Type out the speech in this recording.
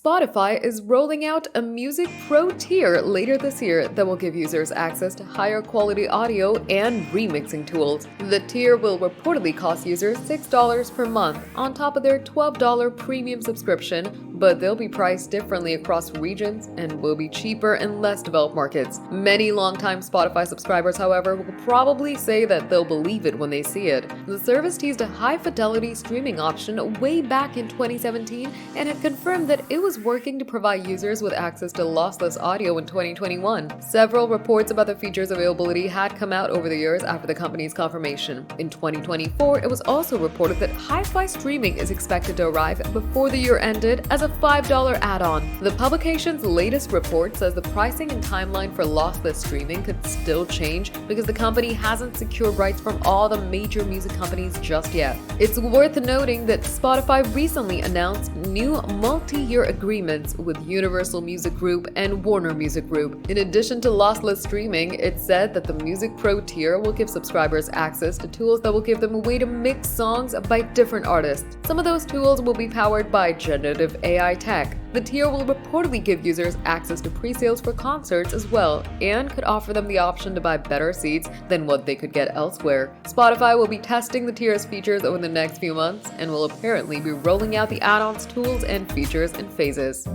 Spotify is rolling out a Music Pro tier later this year that will give users access to higher quality audio and remixing tools. The tier will reportedly cost users $6 per month on top of their $12 premium subscription, but they'll be priced differently across regions and will be cheaper in less developed markets. Many longtime Spotify subscribers, however, will probably say that they'll believe it when they see it. The service teased a high-fidelity streaming option way back in 2017 and had confirmed that it was working to provide users with access to lossless audio in 2021. Several reports about the feature's availability had come out over the years after the company's confirmation. In 2024, it was also reported that HiFi streaming is expected to arrive before the year ended as a $5 add-on. The publication's latest report says the pricing and timeline for lossless streaming could still change because the company hasn't secured rights from all the major music companies just yet. It's worth noting that Spotify recently announced new multi-year agreements with Universal Music Group and Warner Music Group. In addition to lossless streaming, it said that the Music Pro tier will give subscribers access to tools that will give them a way to mix songs by different artists. Some of those tools will be powered by generative AI tech. The tier will reportedly give users access to pre-sales for concerts as well, and could offer them the option to buy better seats than what they could get elsewhere. Spotify will be testing the tier's features over the next few months and will apparently be rolling out the add-ons, tools, and features in phases.